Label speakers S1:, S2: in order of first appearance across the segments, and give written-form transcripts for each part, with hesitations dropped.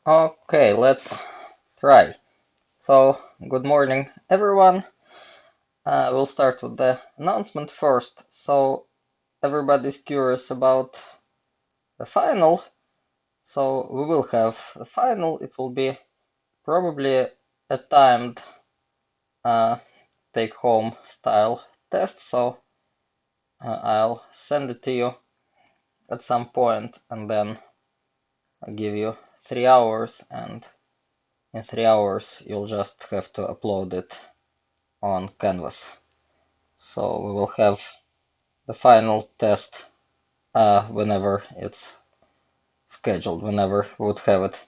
S1: Okay, let's try. So, good morning, everyone. We'll start with the announcement first. So, everybody's curious about the final. So, we will have a final. It will be probably a timed take-home style test. So, I'll send it to you at some point and then I'll give you 3 hours. And in 3 hours, you'll just have to upload it on Canvas. So we will have the final test whenever it's scheduled, whenever we would have it,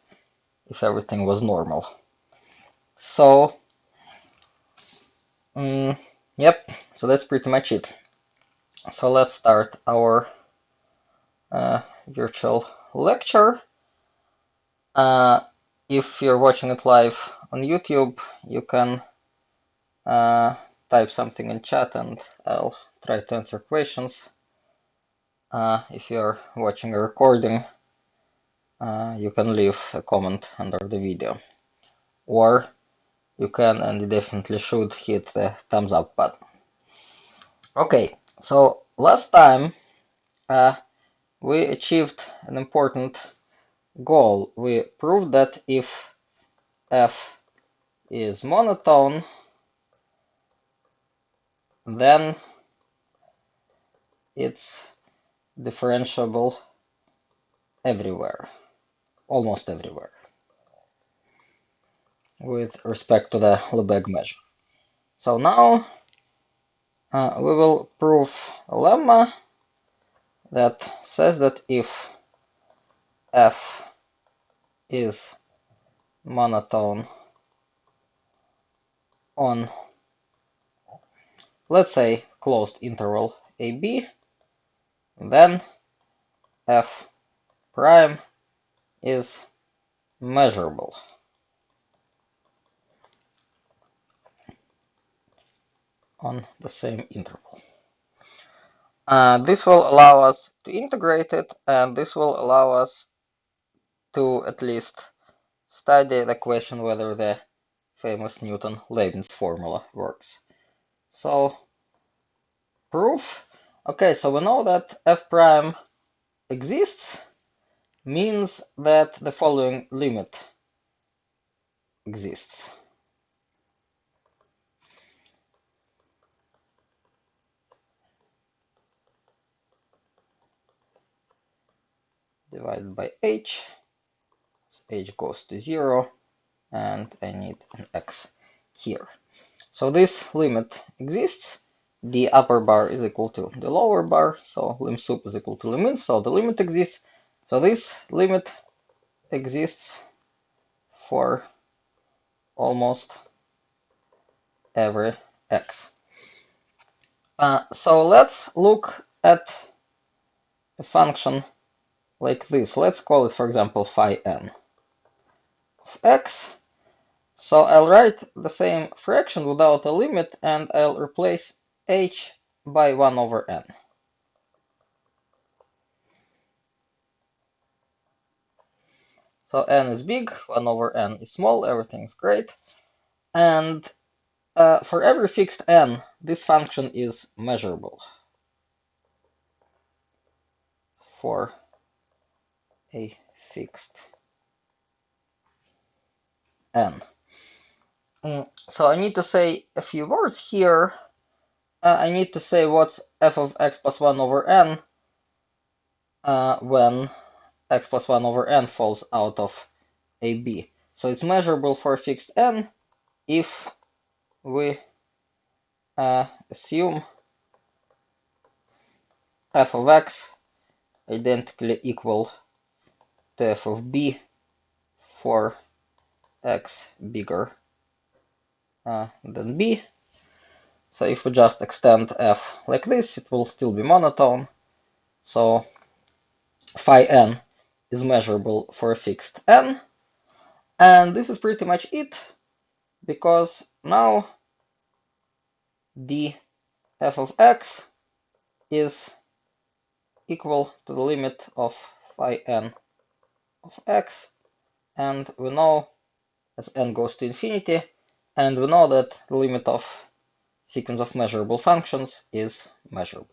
S1: if everything was normal. So, yep, so that's pretty much it. So let's start our virtual lecture. If you're watching it live on YouTube, you can type something in chat and I'll try to answer questions. If you're watching a recording, you can leave a comment under the video, or you can and definitely should hit the thumbs up button. Okay, so last time we achieved an important goal. We proved that if f is monotone, then it's differentiable everywhere, almost everywhere, with respect to the Lebesgue measure. So now we will prove a lemma that says that if f is monotone on, let's say, closed interval AB, then f prime is measurable on the same interval. This will allow us to integrate it, and this will allow us to at least study the question whether the famous Newton-Leibniz formula works. So, proof. Okay, so we know that f prime exists, means that the following limit exists. Divided by h, h goes to 0, and I need an x here. So this limit exists. The upper bar is equal to the lower bar, so lim sup is equal to lim in, so the limit exists. So this limit exists for almost every x. So let's look at a function like this. Let's call it, for example, phi n of x. So I'll write the same fraction without a limit, and I'll replace h by 1 over n. So n is big, 1 over n is small, everything's great. And for every fixed n, this function is measurable for a fixed n. So I need to say a few words here. I need to say what's f of x plus 1 over n when x plus 1 over n falls out of AB. So it's measurable for a fixed n if we assume f of x identically equal to f of b for x bigger than b. So if we just extend f like this, it will still be monotone. So phi n is measurable for a fixed n. And this is pretty much it, because now the f of x is equal to the limit of phi n of x, and we know as n goes to infinity, and we know that the limit of sequence of measurable functions is measurable.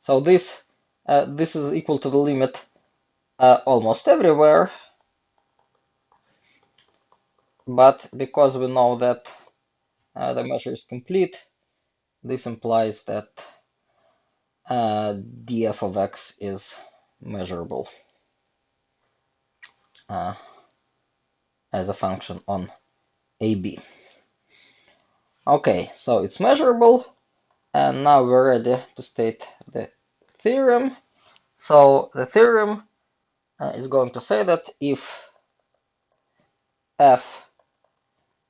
S1: So this is equal to the limit almost everywhere, but because we know that the measure is complete, this implies that df of x is measurable as a function on AB. Okay, so it's measurable, and now we're ready to state the theorem. So the theorem is going to say that if f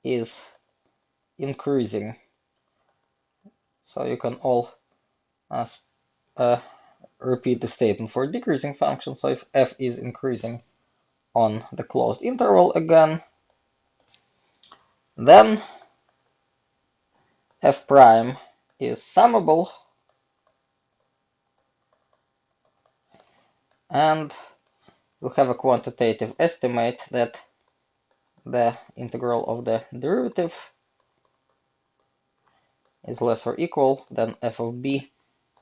S1: is increasing, so you can all repeat the statement for decreasing function. So if f is increasing on the closed interval again, then f prime is summable, and we have a quantitative estimate that the integral of the derivative is less or equal than f of b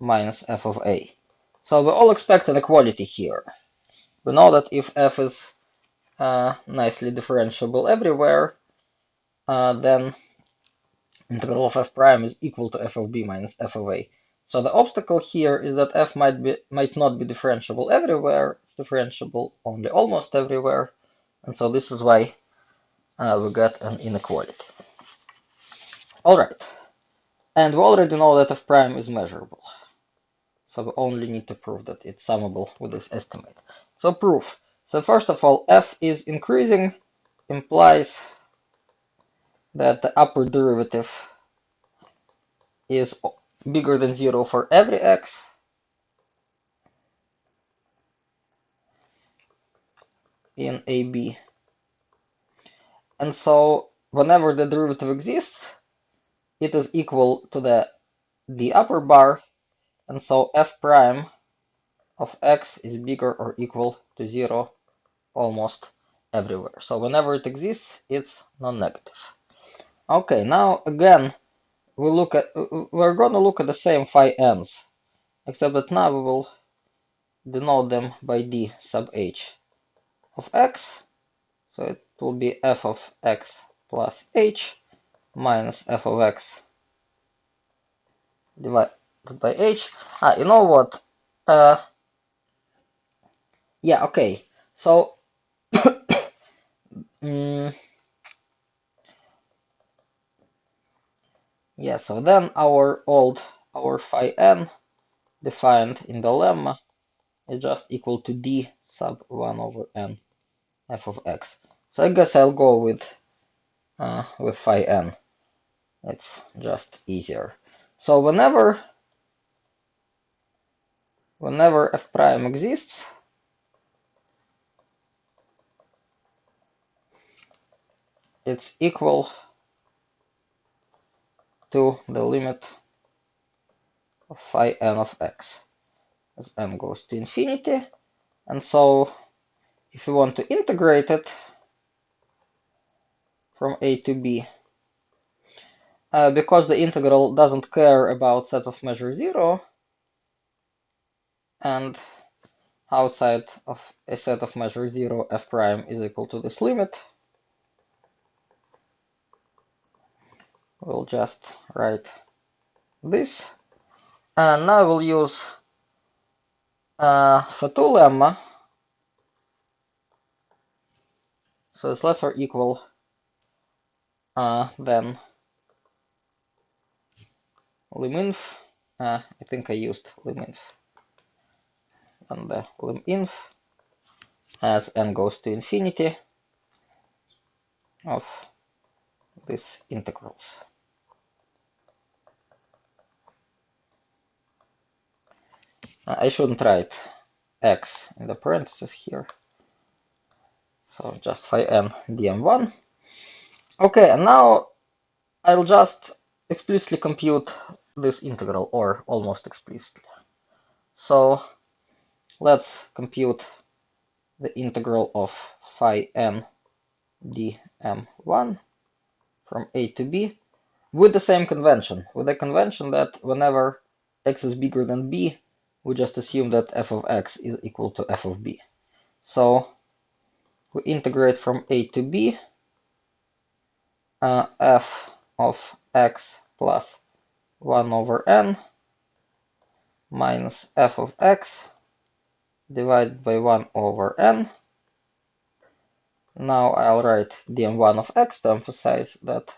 S1: minus f of a. So we all expect an equality here. We know that if f is nicely differentiable everywhere, then integral of f prime is equal to f of b minus f of a. So the obstacle here is that f might not be differentiable everywhere. It's differentiable only almost everywhere, and so this is why we get an inequality. All right, and we already know that f prime is measurable. So we only need to prove that it's summable with this estimate. So proof. So first of all, f is increasing implies that the upper derivative is bigger than 0 for every x, in AB. And so whenever the derivative exists, it is equal to the upper bar, and so f prime of x is bigger or equal to 0 almost everywhere. So whenever it exists, it's non-negative. Okay, now again, we're going to look at the same phi n's, except that now we will denote them by d sub h of x. So it will be f of x plus h minus f of x divided by h. You know what? Yeah, okay. So yeah, so then our phi n defined in the lemma is just equal to d sub 1 over n f of x. So I guess I'll go with phi n. It's just easier. So whenever f prime exists, it's equal to the limit of phi n of x as n goes to infinity. And so if you want to integrate it from a to b, because the integral doesn't care about set of measure 0, and outside of a set of measure 0, f prime is equal to this limit, we'll just write this. And now we'll use Fatou lemma. So it's less or equal than liminf. I think I used liminf. And the liminf as n goes to infinity of these integrals. I shouldn't write x in the parentheses here. So just phi n dm1. Okay, and now I'll just explicitly compute this integral, or almost explicitly. So let's compute the integral of phi n dm1 from a to b with the same convention, with the convention that whenever x is bigger than b, we just assume that f of x is equal to f of b. So we integrate from a to b, f of x plus 1 over n minus f of x divided by 1 over n. Now I'll write dm1 of x to emphasize that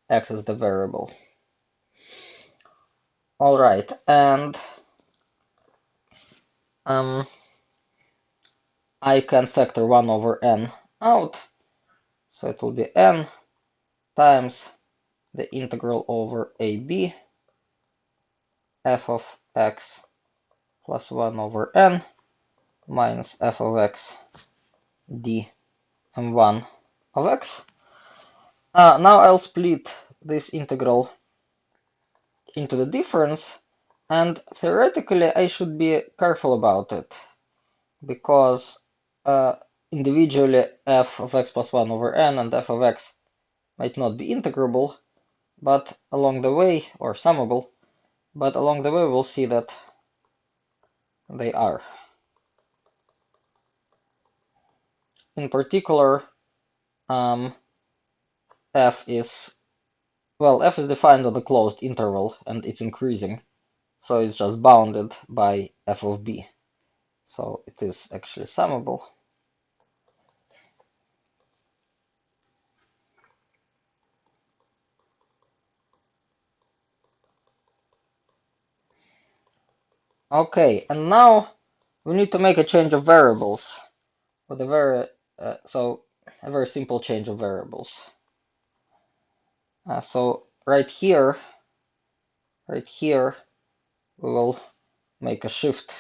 S1: x is the variable. All right, and I can factor 1 over n out, so it will be n times the integral over ab f of x plus 1 over n minus f of x dm1 of x. Now I'll split this integral into the difference, and theoretically I should be careful about it, because individually f of x plus 1 over n and f of x might not be integrable, but along the way, or summable, but along the way we'll see that they are. In particular, f is defined on a closed interval and it's increasing, so it's just bounded by f of b. So it is actually summable. Okay, and now we need to make a change of variables with a very simple change of variables. So right here we will make a shift.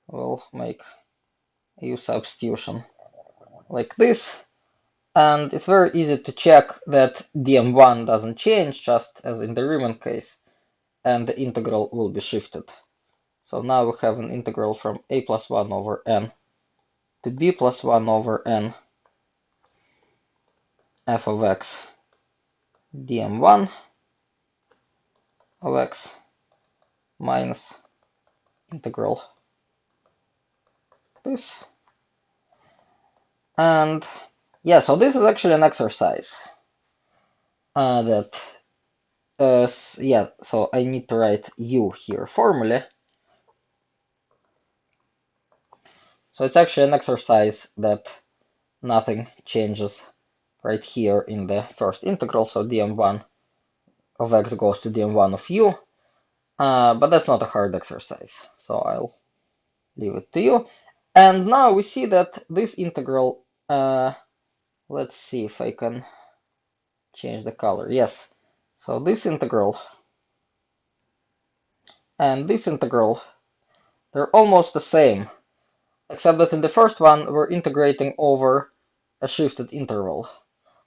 S1: We'll make a u substitution like this, and it's very easy to check that dm1 doesn't change, just as in the Riemann case, and the integral will be shifted. So now we have an integral from a plus 1 over n to b plus 1 over n f of x dm1 of x minus integral this. And yeah, so this is actually an exercise so I need to write u here formally. So it's actually an exercise that nothing changes right here in the first integral, so dm1 of x goes to dm1 of u, but that's not a hard exercise, so I'll leave it to you. And now we see that this integral, let's see if I can change the color. Yes, so this integral and this integral, they're almost the same, except that in the first one we're integrating over a shifted interval.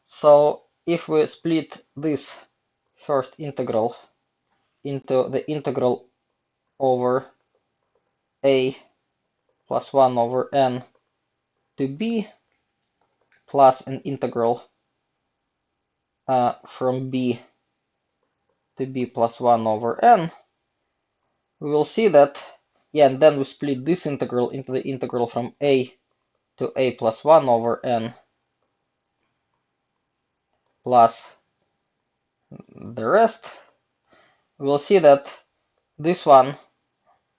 S1: So if we split this first integral into the integral over a plus 1 over n to b plus an integral from b to b plus 1 over n, we will see that, and then we split this integral into the integral from a to a plus 1 over n plus the rest. We will see that this one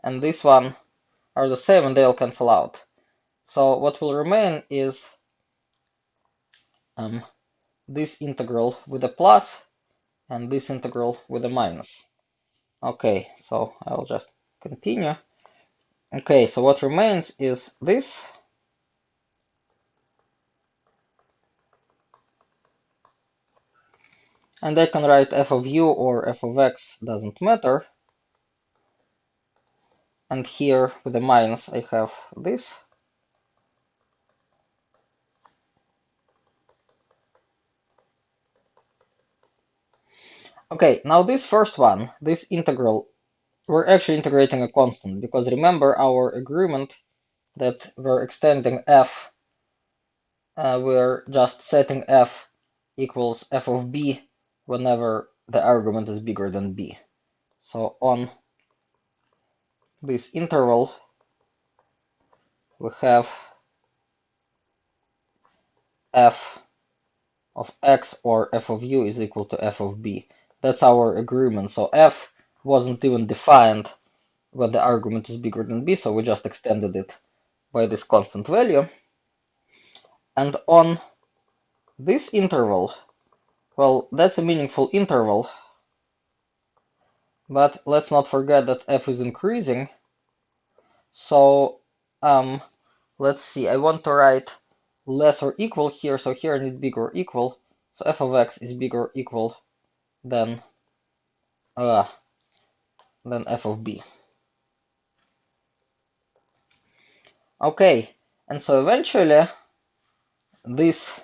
S1: and this one are the same and they'll cancel out. So what will remain is this integral with a plus and this integral with a minus. Okay, so I'll just continue. Okay, so what remains is this. And I can write f of u or f of x, doesn't matter. And here with a minus I have this. Okay, now this first one, this integral, we're actually integrating a constant, because remember our agreement that we're extending f we're just setting f equals f of b whenever the argument is bigger than b. So on this interval, we have f of x or f of u is equal to f of b. That's our agreement. So f wasn't even defined when the argument is bigger than b, so we just extended it by this constant value. And on this interval, well, that's a meaningful interval, but let's not forget that f is increasing. So let's see, I want to write less or equal here, so here I need bigger or equal. So f of x is bigger or equal than f of b. Okay, and so eventually this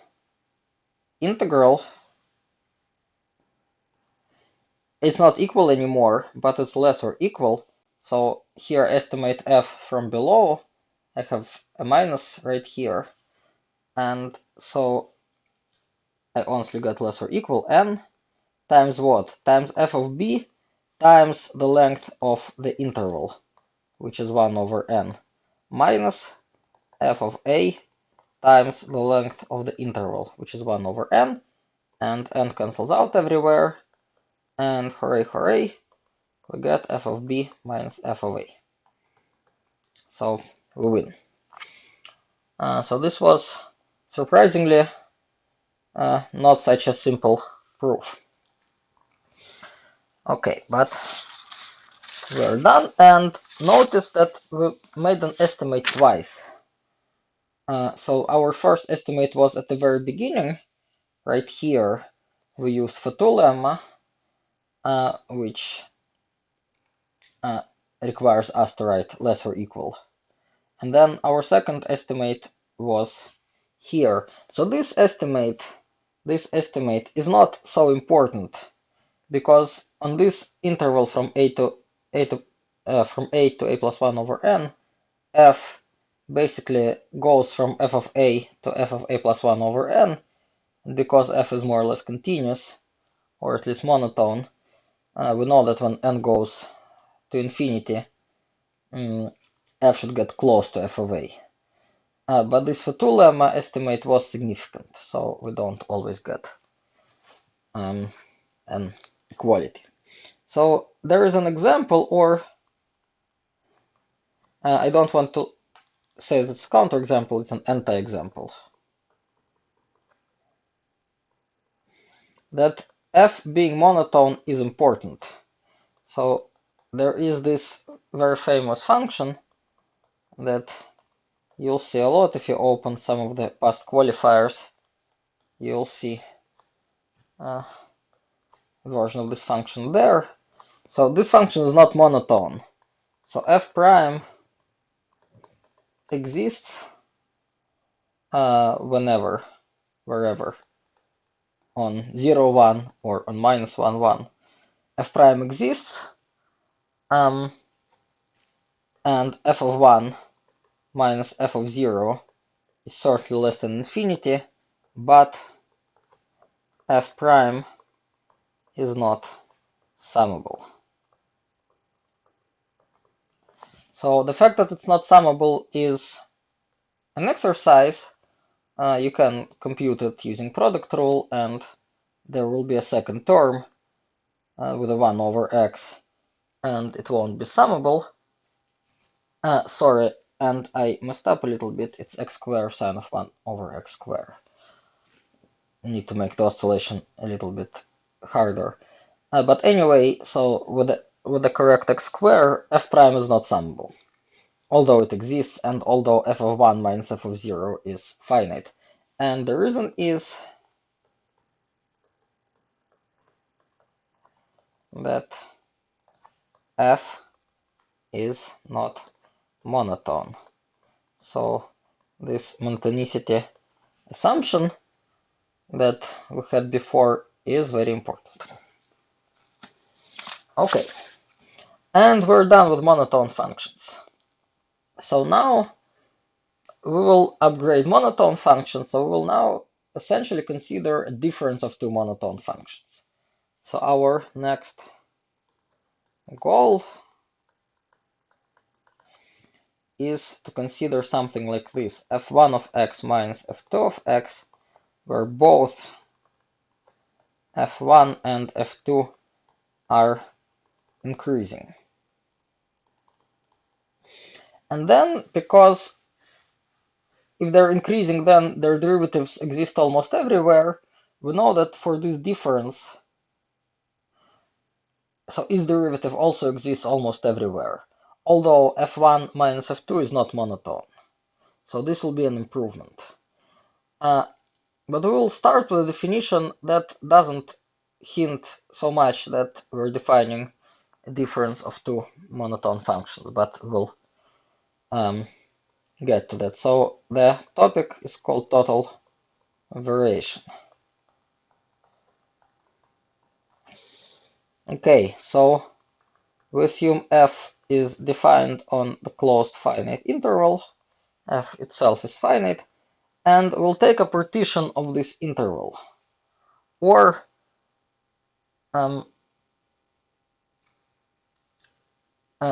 S1: integral, it's not equal anymore, but it's less or equal. So here estimate f from below. I have a minus right here. And so I honestly got less or equal n times what? Times f of b times the length of the interval, which is 1 over n, minus f of a times the length of the interval, which is 1 over n, and n cancels out everywhere, and hooray, hooray, we get f of b minus f of a. So we win. So this was surprisingly not such a simple proof. Okay, but we're done, and notice that we made an estimate twice. So our first estimate was at the very beginning, right here. We used Fatou lemma, which requires us to write less or equal. And then our second estimate was here. So this estimate is not so important, because on this interval from a to a plus 1 over n, f basically goes from f of a to f of a plus 1 over n, and because f is more or less continuous, or at least monotone, we know that when n goes to infinity, f should get close to f of a. But this Fatou lemma estimate was significant, so we don't always get an equality. So there is an example, or I don't want to say that it's counterexample, it's an anti-example, that f being monotone is important. So there is this very famous function that you'll see a lot if you open some of the past qualifiers. You'll see a version of this function there. So this function is not monotone. So f prime exists whenever, wherever, on 0, 1 or on minus 1, 1. F prime exists, and f of 1 minus f of 0 is certainly less than infinity, but f prime is not summable. So the fact that it's not summable is an exercise. You can compute it using product rule, and there will be a second term with a 1 over x, and it won't be summable. Sorry, and I messed up a little bit. It's x squared sine of 1 over x squared. I need to make the oscillation a little bit harder. But anyway, so with the correct x squared, f prime is not summable, although it exists, and although f of 1 minus f of 0 is finite. And the reason is that f is not monotone. So this monotonicity assumption that we had before is very important. Okay, and we're done with monotone functions. So now we will upgrade monotone function, so we will now essentially consider a difference of two monotone functions. So our next goal is to consider something like this: f1 of x minus f2 of x, where both f1 and f2 are increasing. And then, because if they're increasing, then their derivatives exist almost everywhere, we know that for this difference, so its derivative also exists almost everywhere, although f1 minus f2 is not monotone. So this will be an improvement. But we will start with a definition that doesn't hint so much that we're defining a difference of two monotone functions, but we'll get to that. So the topic is called total variation. Okay, so we assume f is defined on the closed finite interval. F itself is finite, and we'll take a partition of this interval. Or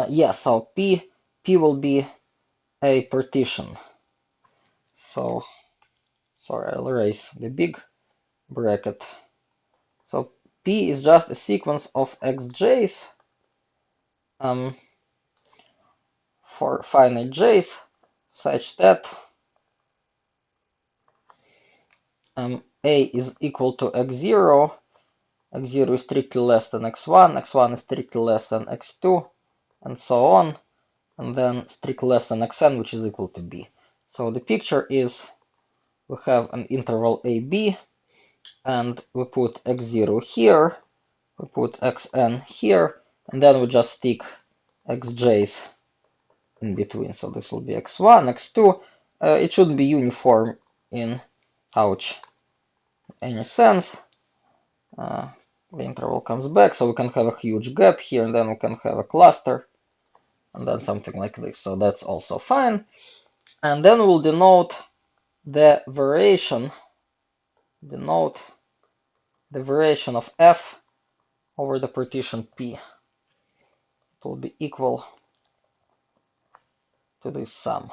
S1: yes, so P will be a partition. So sorry, I'll erase the big bracket. So P is just a sequence of xj's for finite j's such that A is equal to x0 is strictly less than x1, x1 is strictly less than x2, and so on, and then strictly less than xn, which is equal to b. So the picture is we have an interval AB, and we put x0 here, we put xn here, and then we just stick xj's in between. So this will be x1, x2. It shouldn't be uniform in any sense. The interval comes back, so we can have a huge gap here, and then we can have a cluster, and then something like this. So that's also fine. And then we'll denote the variation, of f over the partition P. It will be equal to this sum.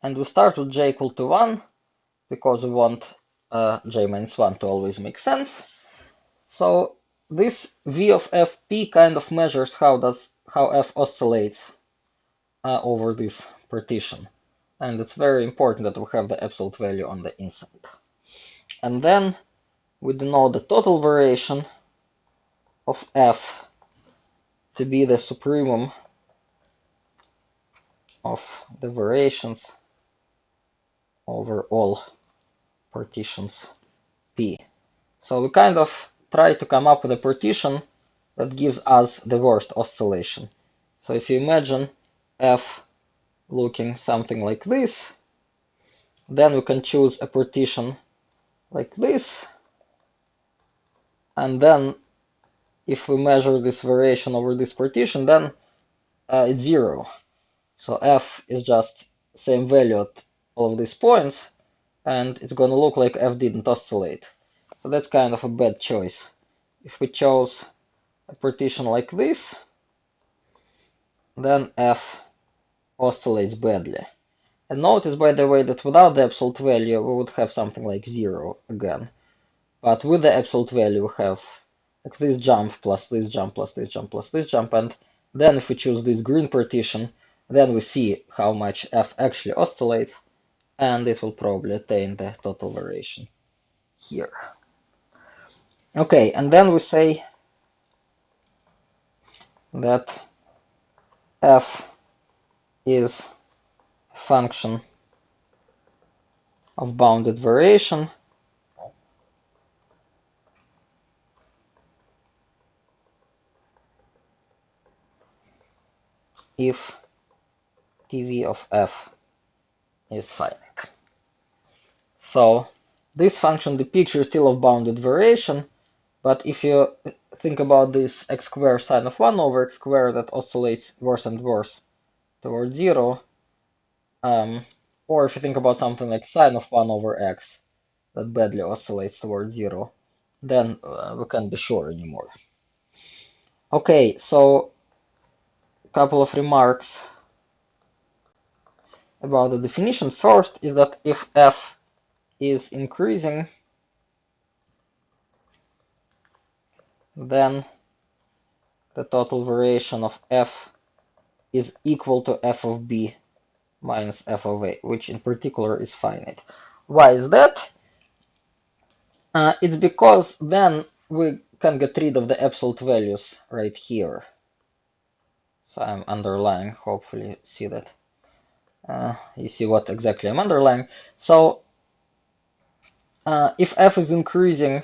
S1: And we start with j equal to 1, because we want j minus 1 to always make sense. So this v of fp kind of measures how f oscillates over this partition. And it's very important that we have the absolute value on the instant. And then we denote the total variation of f to be the supremum of the variations over all partitions P. So we kind of try to come up with a partition that gives us the worst oscillation. So if you imagine f looking something like this, then we can choose a partition like this, and then if we measure this variation over this partition, then it's 0. So f is just same value at all of these points, and it's going to look like f didn't oscillate. So that's kind of a bad choice. If we chose a partition like this, then f oscillates badly. And notice, by the way, that without the absolute value, we would have something like 0 again. But with the absolute value, we have like this jump plus this jump plus this jump plus this jump. And then if we choose this green partition, then we see how much f actually oscillates, and it will probably attain the total variation here. Okay, and then we say that f is a function of bounded variation if dv of f is finite. So this function, the picture is still of bounded variation, but if you think about this x squared sine of 1 over x squared that oscillates worse and worse towards 0, or if you think about something like sine of 1 over x that badly oscillates towards 0, then we can't be sure anymore. Okay, so a couple of remarks about the definition. First is that if f is increasing, then the total variation of f is equal to f of b minus f of a, which in particular is finite. Why is that? It's because then we can get rid of the absolute values right here. So I'm underlying, hopefully you see that. You see what exactly I'm underlying. So if f is increasing,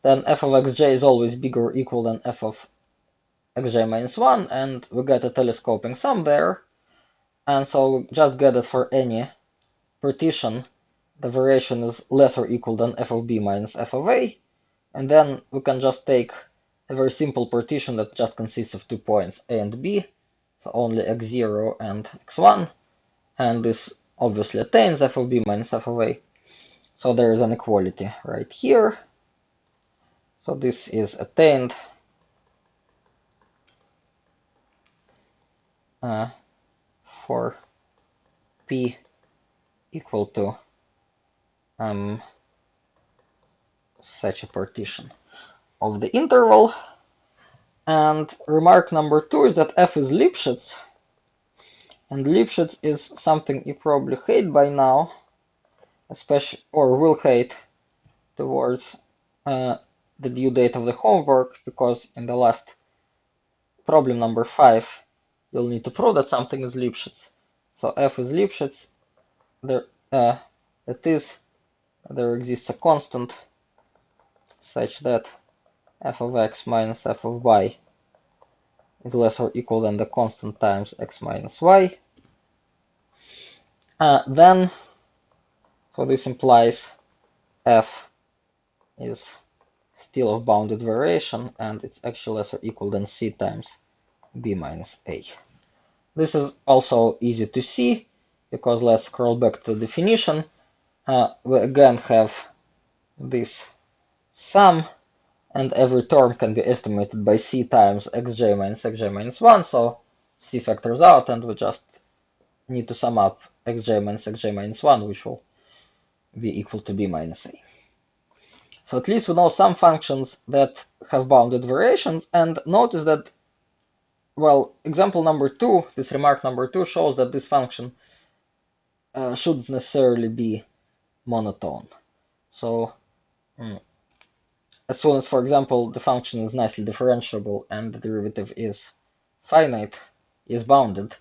S1: then f of xj is always bigger or equal than f of xj minus 1, and we get a telescoping sum there. And so we just get it for any partition, the variation is less or equal than f of b minus f of a, and then we can just take a very simple partition that just consists of 2 points a and b, so only x0 and x1, and this obviously attains f of b minus f of a. So there is an equality right here. So this is attained for p equal to such a partition of the interval. And remark number 2 is that f is Lipschitz, and Lipschitz is something you probably hate by now, especially, or will hate towards the due date of the homework, because in the last problem number 5 you'll need to prove that something is Lipschitz. So f is Lipschitz, there there exists a constant such that f of x minus f of y is less or equal than the constant times x minus y. Then, so this implies f is still of bounded variation, and it's actually less or equal than c times b minus a. This is also easy to see, because let's scroll back to the definition. We again have this sum, and every term can be estimated by c times xj minus 1, so c factors out, and we just need to sum up xj minus 1, which will be equal to b minus a. So at least we know some functions that have bounded variations, and notice that, well, example number 2, this remark number 2 shows that this function shouldn't necessarily be monotone. So as soon as, for example, the function is nicely differentiable and the derivative is finite, is bounded,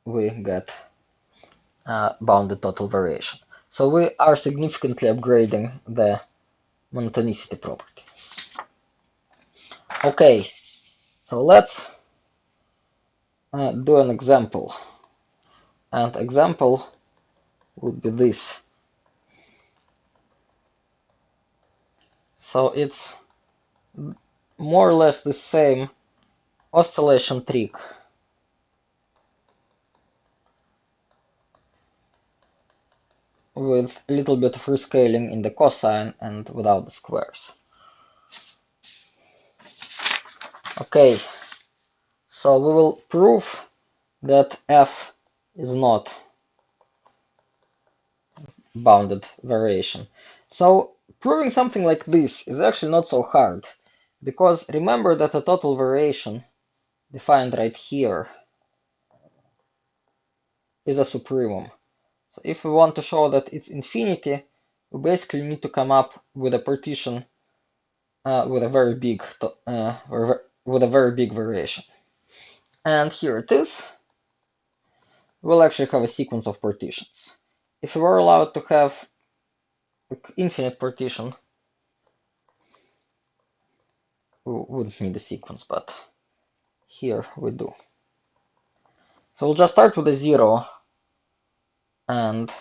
S1: we get bounded total variation. So we are significantly upgrading the monotonicity property. Okay, so let's do an example. And example would be this. So it's more or less the same oscillation trick. With a little bit of rescaling in the cosine and without the squares. Okay, so we will prove that f is not bounded variation. So proving something like this is actually not so hard, because remember that the total variation defined right here is a supremum. So if we want to show that it's infinity, we basically need to come up with a partition with a very big variation. And here it is. We'll actually have a sequence of partitions. If we were allowed to have infinite partition, we wouldn't need a sequence, but here we do. So we'll just start with a 0, and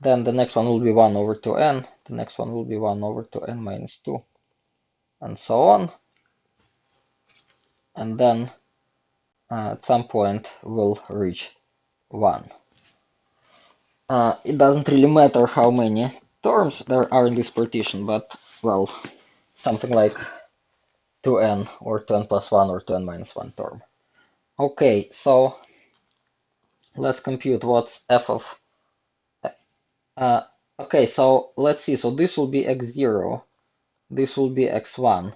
S1: then the next one will be 1 over 2n, the next one will be 1 over 2n minus 2, and so on. And then at some point we'll reach 1. It doesn't really matter how many terms there are in this partition, but, well, something like 2n or 2n plus 1 or 2n minus 1 term. Okay, so let's compute what's f of... okay, so let's see. So this will be x0, this will be x1,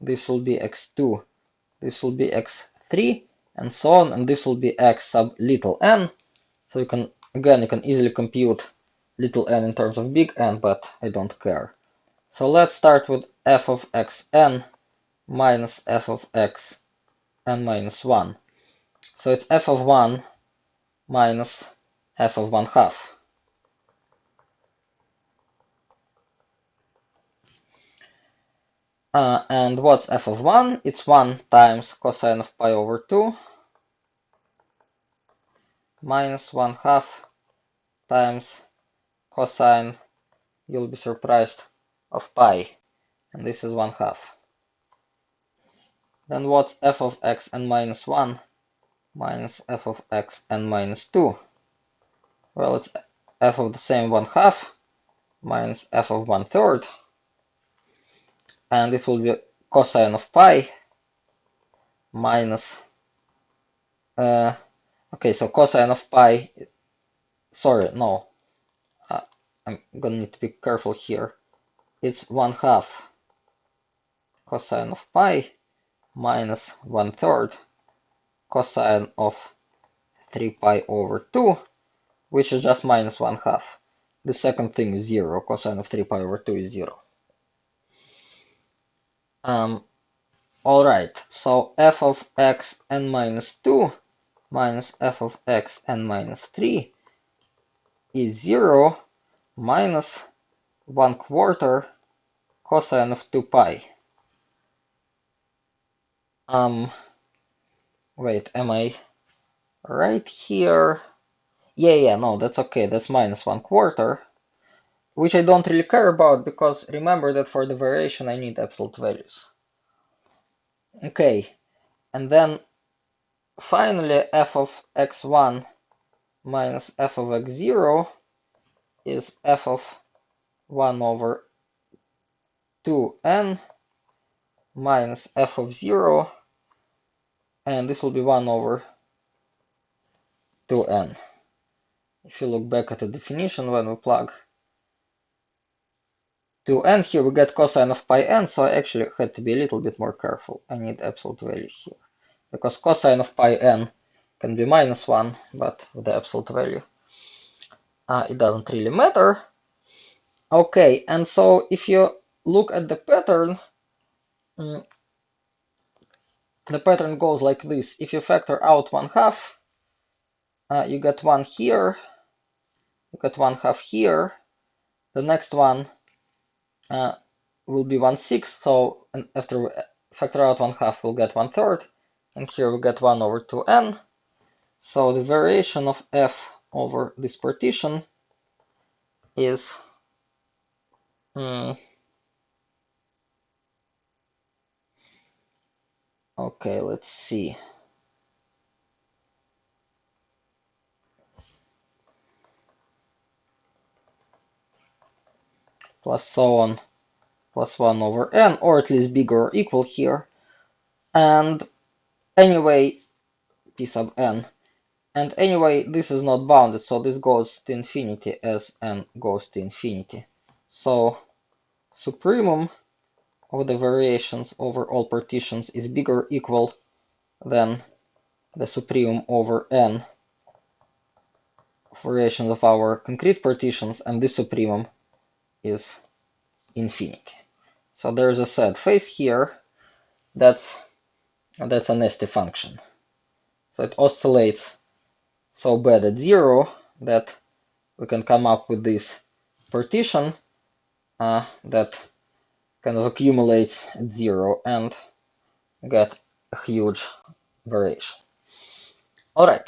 S1: this will be x2, this will be x3, and so on, and this will be x sub little n. So you can easily compute little n in terms of big N, but I don't care. So let's start with f of xn minus f of xn minus 1. So it's f of 1 minus f of 1/2. And what's f of 1? It's 1 times cosine of pi over 2 minus 1/2 times cosine, you'll be surprised, of pi, and this is 1/2. Then what's f of xn minus 1 minus f of xn minus 2? Well, it's f of the same 1/2 minus f of 1/3, and this will be cosine of pi minus, okay, so cosine of pi, sorry, no, I'm gonna need to be careful here. It's 1/2 cosine of pi minus 1/3 cosine of 3 pi over 2, which is just minus 1/2. The second thing is 0. Cosine of 3 pi over 2 is 0. Alright, so f of xn minus 2 minus f of xn minus 3 is 0 minus 1/4 cosine of 2 pi. Wait, am I right here? Yeah, no, that's okay, that's minus 1/4, which I don't really care about, because remember that for the variation I need absolute values. Okay, and then finally f of x1 minus f of x0 is f of 1 over 2n minus f of 0, and this will be 1 over 2n. If you look back at the definition, when we plug 2n here, we get cosine of pi n, so I actually had to be a little bit more careful. I need absolute value here, because cosine of pi n can be minus 1, but with the absolute value it doesn't really matter. Okay, and so if you look at the pattern goes like this. If you factor out 1/2, you get 1 here, you get 1/2 here, the next one will be 1/6, so after we factor out 1/2 we'll get 1/3, and here we get 1 over 2n. So the variation of f over this partition is okay, let's see. Plus so on, plus 1 over n, or at least bigger or equal here. And anyway, p sub n. And anyway, this is not bounded, so this goes to infinity as n goes to infinity. So supremum of the variations over all partitions is bigger or equal than the supremum over n variations of our concrete partitions, and this supremum is infinity. So there's a sad face here. That's a nasty function. So it oscillates so bad at 0 that we can come up with this partition that kind of accumulates at 0 and get a huge variation. Alright,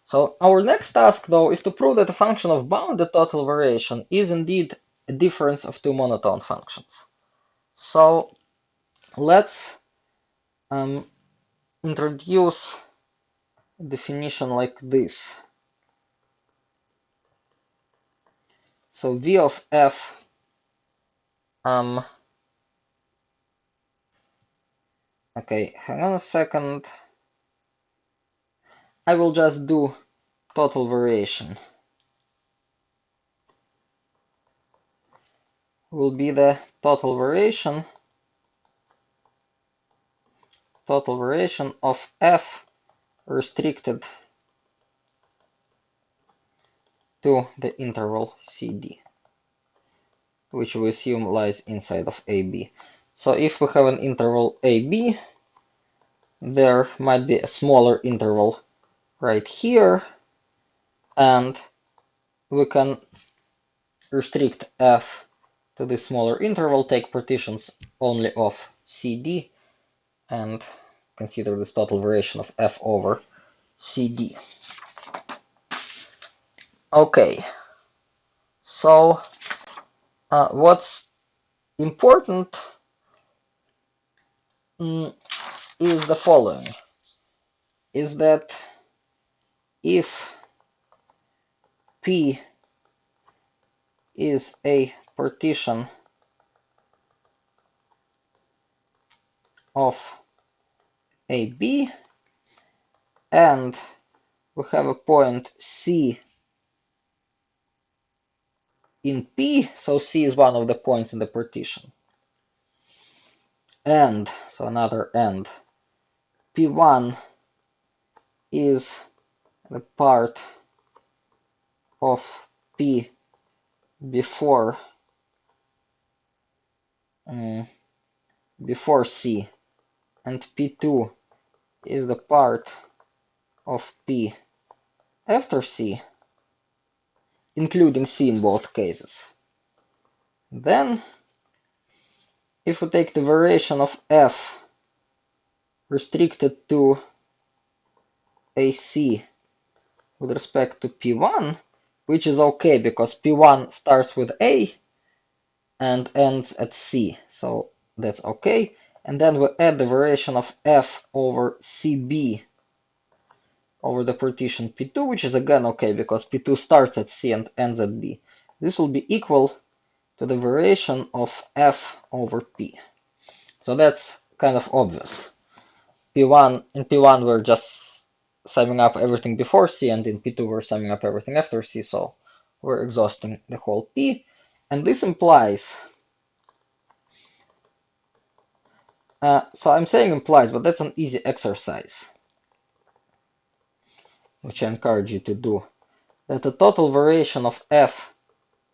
S1: so our next task though is to prove that a function of bounded total variation is indeed a difference of two monotone functions. So let's introduce a definition like this. So v of f okay, hang on a second. I will just do total variation. Will be the total variation of f restricted to the interval CD, which we assume lies inside of AB. So if we have an interval AB, there might be a smaller interval right here, and we can restrict f to this smaller interval, take partitions only of CD, and consider this total variation of f over CD. Okay, so what's important is the following, is that if P is a partition of AB and we have a point C in P, so C is one of the points in the partition, and so another and P1 is the part of P before C, and P2 is the part of P after C, including C in both cases. Then, if we take the variation of f restricted to AC with respect to P1, which is okay because P1 starts with A and ends at C, so that's okay. And then we add the variation of f over CB over the partition P2, which is again okay because P2 starts at C and ends at B. This will be equal to the variation of f over P. So that's kind of obvious. In P1 we're just summing up everything before C, and in P2 we're summing up everything after C, so we're exhausting the whole P. And this implies, so I'm saying implies, but that's an easy exercise, which I encourage you to do, that the total variation of f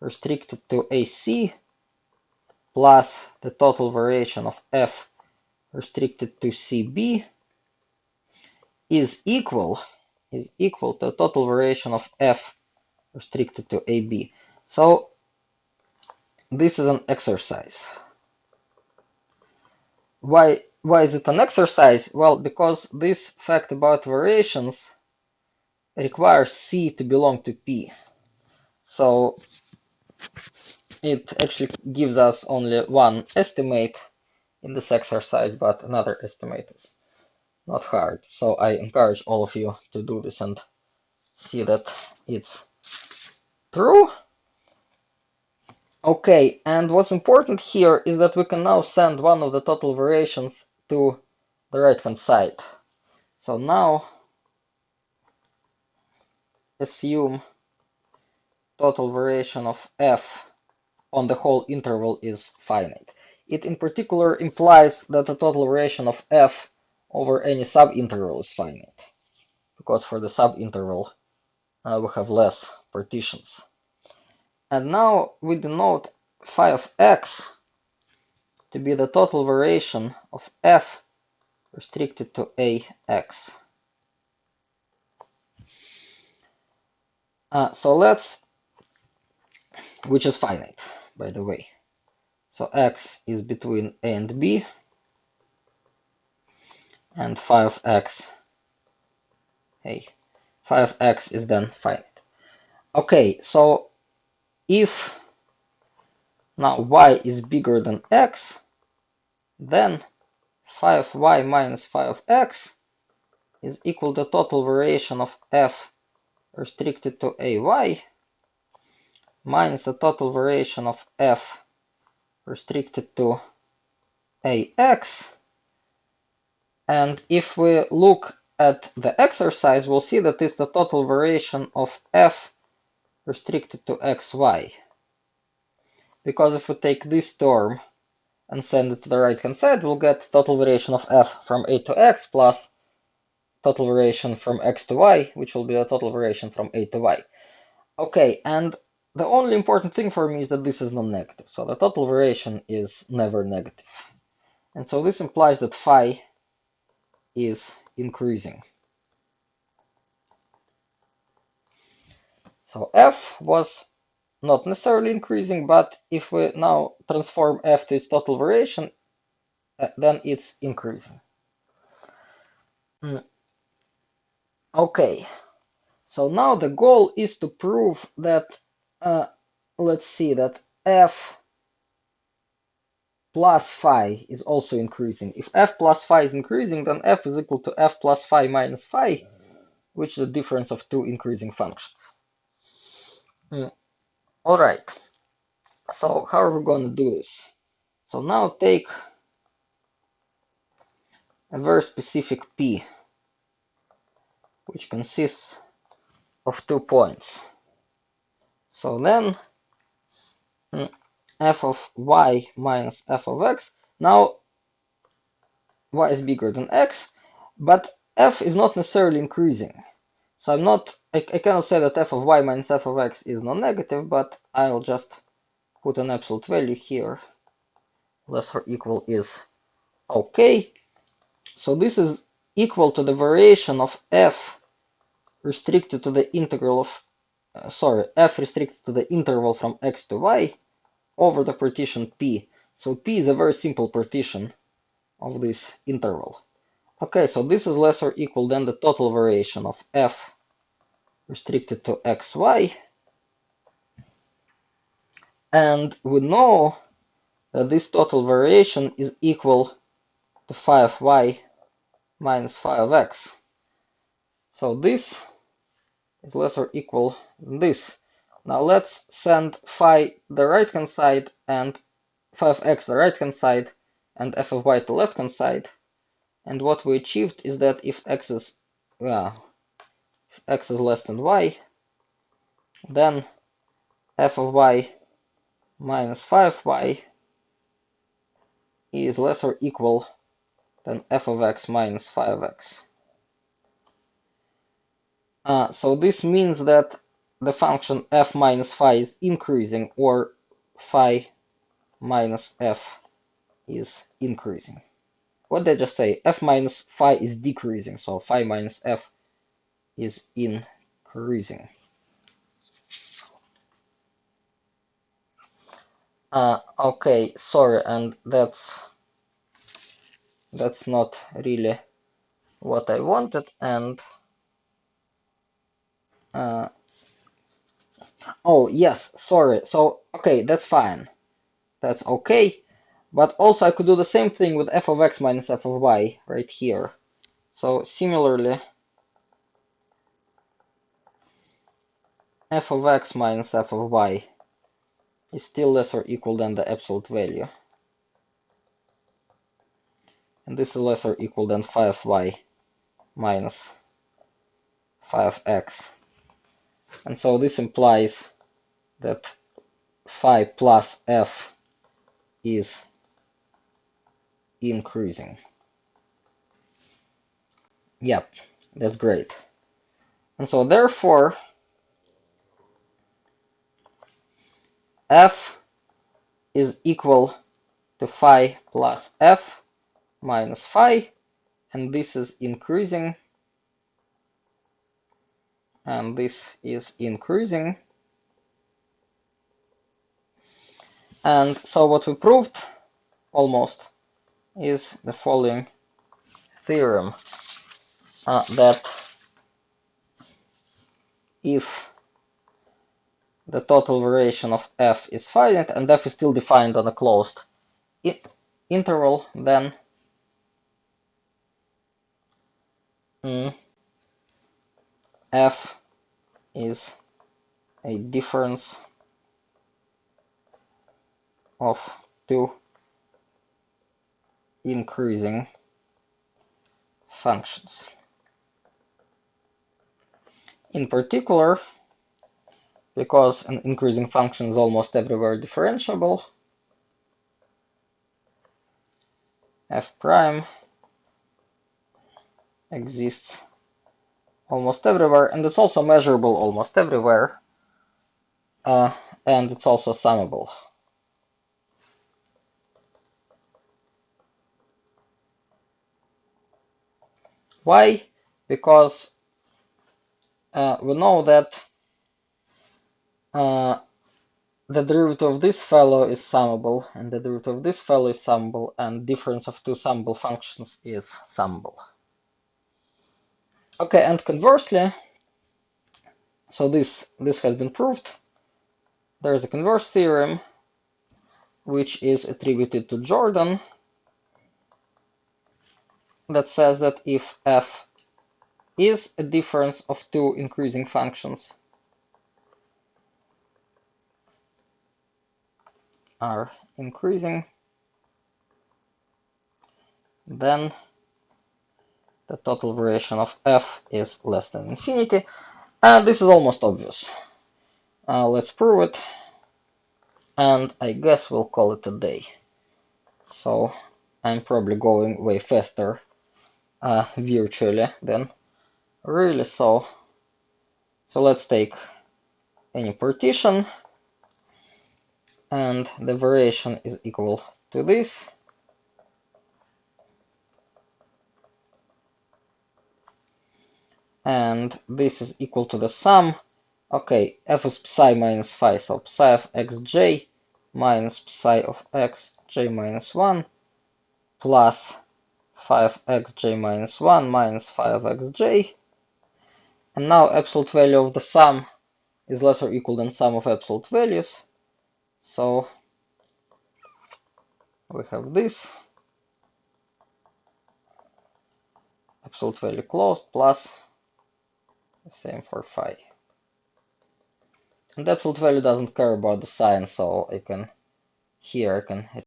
S1: restricted to AC plus the total variation of f restricted to CB is equal to the total variation of f restricted to AB. So this is an exercise. Why is it an exercise? Well, because this fact about variations requires C to belong to P. So it actually gives us only one estimate in this exercise, but another estimate is not hard. So I encourage all of you to do this and see that it's true. Okay, and what's important here is that we can now send one of the total variations to the right-hand side. So now assume total variation of f on the whole interval is finite. It in particular implies that the total variation of f over any subinterval is finite, because for the subinterval we have less partitions. And now we denote phi of x to be the total variation of f restricted to ax. So let's, which is finite, by the way. So x is between a and b, and phi of x, phi of x is then finite. Okay, so if now y is bigger than x, then phi of y minus phi of x is equal to total variation of f restricted to ay minus the total variation of f restricted to ax. And if we look at the exercise, we'll see that it's the total variation of f restricted to xy. Because if we take this term and send it to the right hand side, we'll get total variation of f from a to x plus total variation from x to y, which will be the total variation from a to y. Okay, and the only important thing for me is that this is non-negative, so the total variation is never negative. And so this implies that phi is increasing. So f was not necessarily increasing, but if we now transform f to its total variation, then it's increasing. Okay, so now the goal is to prove that, let's see, that f plus phi is also increasing. If f plus phi is increasing, then f is equal to f plus phi minus phi, which is the difference of two increasing functions. All right, so how are we going to do this? So now take a very specific p, which consists of 2 points. So then f of y minus f of x, now y is bigger than x, but f is not necessarily increasing. So I cannot say that f of y minus f of x is non-negative, but I'll just put an absolute value here. Less or equal is okay. So this is equal to the variation of f restricted to the integral of, f restricted to the interval from x to y over the partition P. So P is a very simple partition of this interval. Okay, so this is less or equal than the total variation of f restricted to xy. And we know that this total variation is equal to phi of y minus phi of x. So this is less or equal than this. Now let's send phi the right hand side and phi of x the right hand side and f of y to left hand side. And what we achieved is that if x is less than y, then f of y minus phi of y is less or equal than f of x minus phi of x. So this means that the function f minus phi is increasing, or phi minus f is increasing. What did I just say? F minus phi is decreasing, so phi minus f is increasing. Okay, sorry, and that's not really what I wanted, and oh yes, sorry. So okay, that's fine. That's okay. But also I could do the same thing with f of x minus f of y right here. So similarly, f of x minus f of y is still less or equal than the absolute value. And this is less or equal than phi of y minus phi of x. And so this implies that phi plus f is increasing. Yep, that's great. And so therefore, f is equal to phi plus f minus phi, and this is increasing, and this is increasing. And so what we proved almost is the following theorem, that if the total variation of f is finite and f is still defined on a closed interval, then f is a difference of two increasing functions. In particular, because an increasing function is almost everywhere differentiable, f prime exists almost everywhere, and it's also measurable almost everywhere, and it's also summable. Why? Because we know that the derivative of this fellow is summable, and the derivative of this fellow is summable, and difference of two summable functions is summable. Okay, and conversely, so this has been proved. There is a converse theorem which is attributed to Jordan that says that if f is a difference of two increasing functions are increasing, then the total variation of f is less than infinity. And this is almost obvious. Let's prove it, and I guess we'll call it a day. So I'm probably going way faster virtually than really. So let's take any partition, and the variation is equal to this. And this is equal to the sum. Okay, f is psi minus phi, so psi of xj minus psi of xj minus 1 plus phi of xj minus 1 minus phi of xj. And now absolute value of the sum is less or equal than sum of absolute values. So we have this absolute value closed plus the same for phi. And absolute value doesn't care about the sign, so I can